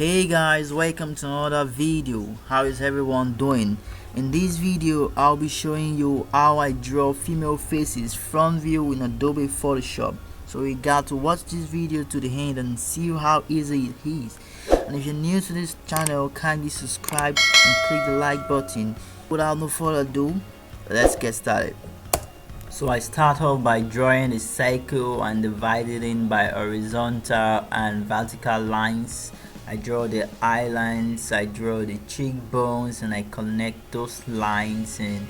Hey guys, welcome to another video. How is everyone doing? In this video I'll be showing you how I draw female faces front view in Adobe Photoshop. So you got to watch this video to the end and see how easy it is. And if you're new to this channel, kindly subscribe and click the like button. Without no further ado, let's get started. So I start off by drawing a circle and divide it in by horizontal and vertical lines. I draw the eye lines, I draw the cheekbones, and I connect those lines and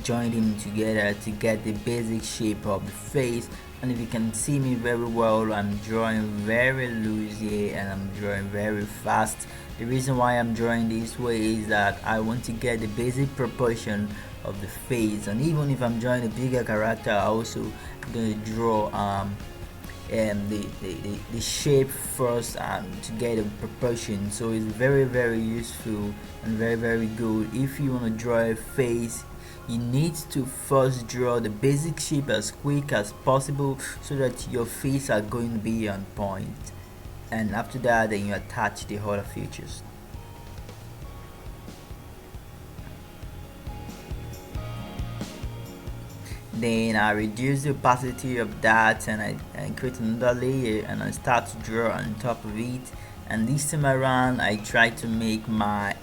join them together to get the basic shape of the face. And if you can see me very well, I'm drawing very loosely and I'm drawing very fast. The reason why I'm drawing this way is that I want to get the basic proportion of the face, and even if I'm drawing a bigger character, I also going to draw the shape first to get a proportion. So it's very useful and very good. If you want to draw a face, you need to first draw the basic shape as quick as possible so that your face are going to be on point, and after that then you attach the other features. Then I reduce the opacity of that, and I create another layer and I start to draw on top of it. And this time around I try to make my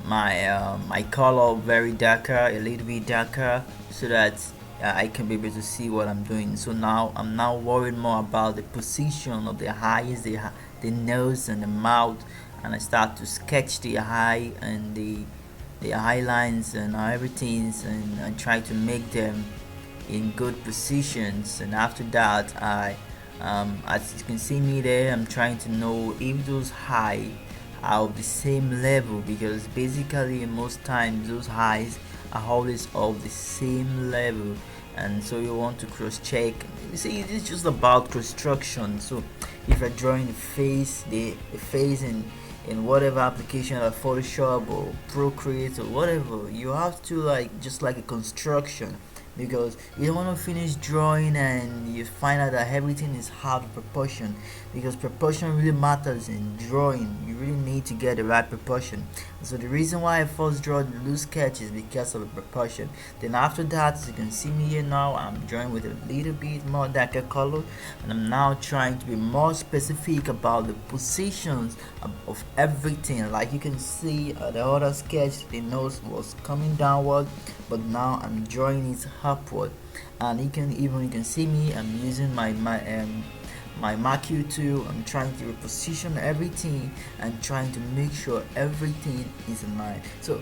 my color very darker, a little bit darker, so that I can be able to see what I'm doing. So now I'm now worried more about the position of the eyes, the nose and the mouth, and I start to sketch the eye and the eye lines and everything, and I try to make them in good positions. And after that as you can see me there, I'm trying to know if those high are of the same level, because basically most times those highs are always of the same level, and so you want to cross check. You see, it's just about construction. So if you're drawing the face in whatever application like Photoshop or Procreate or whatever, you have to just like a construction, because you don't want to finish drawing and you find out that everything is out of proportion, because proportion really matters in drawing. You really need to get the right proportion. So the reason why I first draw the loose sketch is because of the proportion. Then after that, as you can see me here now, I'm drawing with a little bit more darker color, and I'm now trying to be more specific about the positions of everything. Like you can see the other sketch, the nose was coming downward, but now I'm drawing it upward. And you can see me, I'm using my Marquee tool. I'm trying to reposition everything and trying to make sure everything is in line. So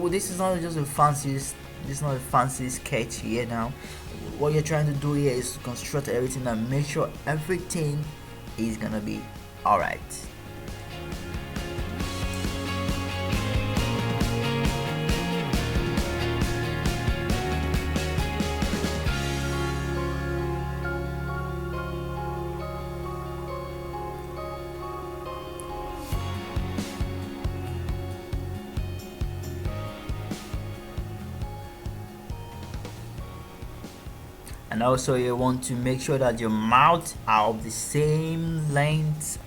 this is not just this is not a fancy sketch here. Now what you're trying to do here is to construct everything and make sure everything is gonna be alright. And also you want to make sure that your mouth are of the same length,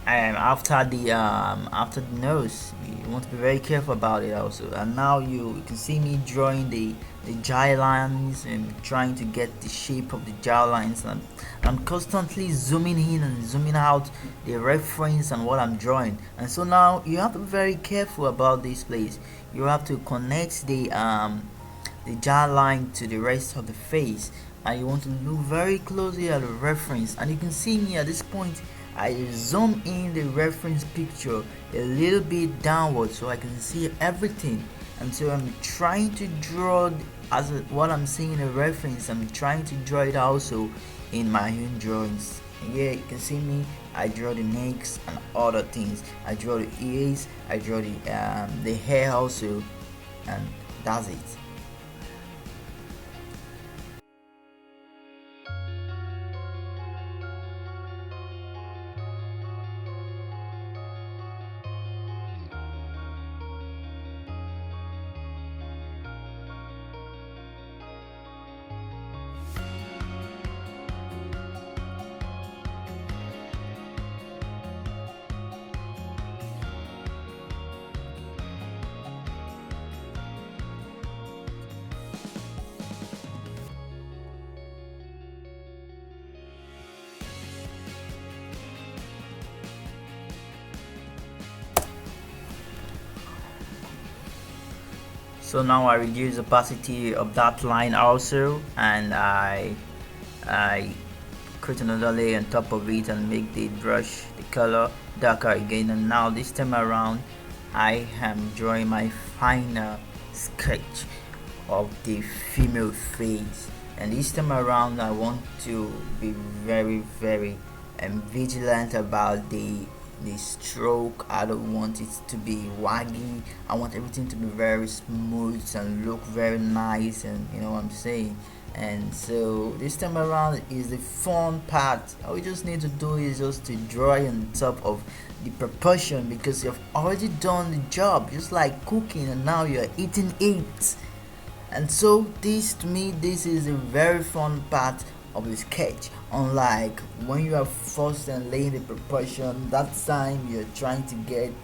and after the nose you want to be very careful about it also. And now you can see me drawing the jaw lines and trying to get the shape of the jaw lines, and I'm constantly zooming in and zooming out the reference and what I'm drawing. And so now you have to be very careful about this place. You have to connect the jaw line to the rest of the face, and you want to look very closely at the reference. And you can see me at this point, I zoom in the reference picture a little bit downward so I can see everything. And so I'm trying to draw what I'm seeing in the reference, I'm trying to draw it also in my own drawings. And here you can see me, I draw the necks and other things, I draw the ears, I draw the hair also, and that's it. So now I reduce the opacity of that line also, and I create another layer on top of it and make the brush, the color, darker again. And now this time around I am drawing my final sketch of the female face, and this time around I want to be very vigilant about the stroke. I don't want it to be waggy. I want everything to be very smooth and look very nice, and you know what I'm saying. And so this time around is the fun part. All we just need to do is just to draw on top of the proportion, because you've already done the job, just like cooking, and now you're eating it. And so this, to me, this is a very fun part of the sketch. Unlike when you are first and laying the proportion, that time you're trying to get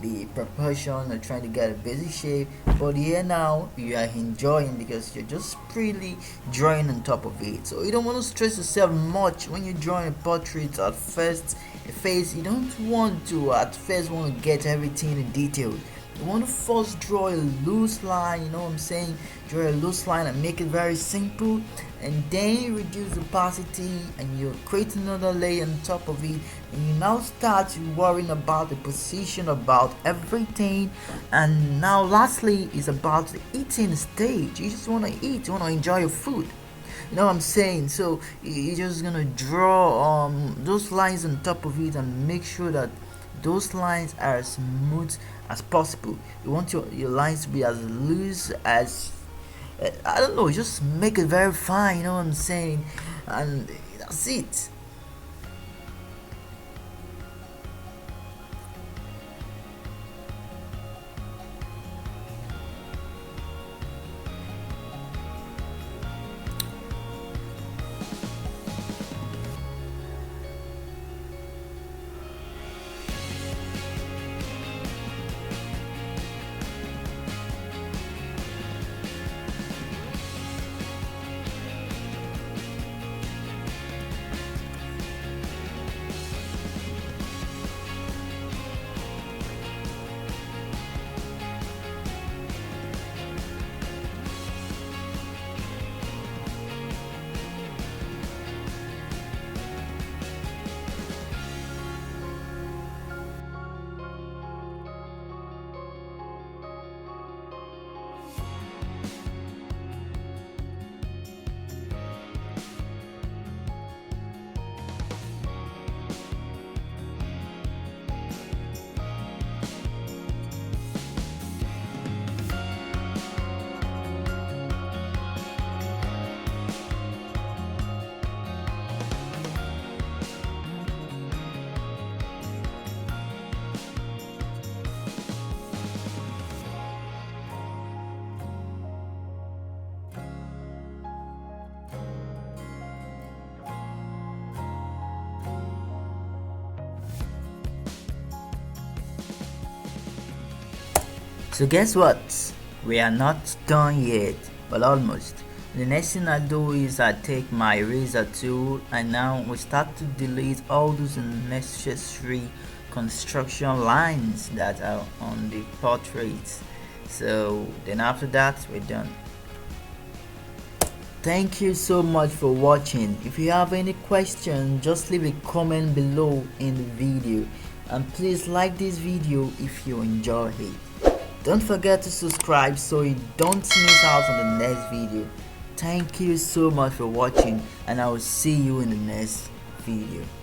the proportion, you're trying to get a basic shape. But here now you are enjoying, because you're just freely drawing on top of it. So you don't want to stress yourself much when you're drawing a portrait at first. A face, you don't want to at first want to get everything in detail. You want to first draw a loose line, you know what I'm saying? Draw a loose line and make it very simple, and then you reduce the opacity and you create another layer on top of it, and you now start worrying about the position, about everything. And now lastly is about the eating stage. You just want to eat, you want to enjoy your food, you know what I'm saying? So you're just gonna draw those lines on top of it and make sure that those lines are as smooth as possible. You want your lines to be as loose as I don't know, just make it very fine, you know what I'm saying? And that's it. So guess what? We are not done yet, but almost. The next thing I do is I take my eraser tool, and now we start to delete all those unnecessary construction lines that are on the portrait. So then after that, we're done. Thank you so much for watching. If you have any question, just leave a comment below in the video, and please like this video if you enjoy it. Don't forget to subscribe so you don't miss out on the next video. Thank you so much for watching, and I will see you in the next video.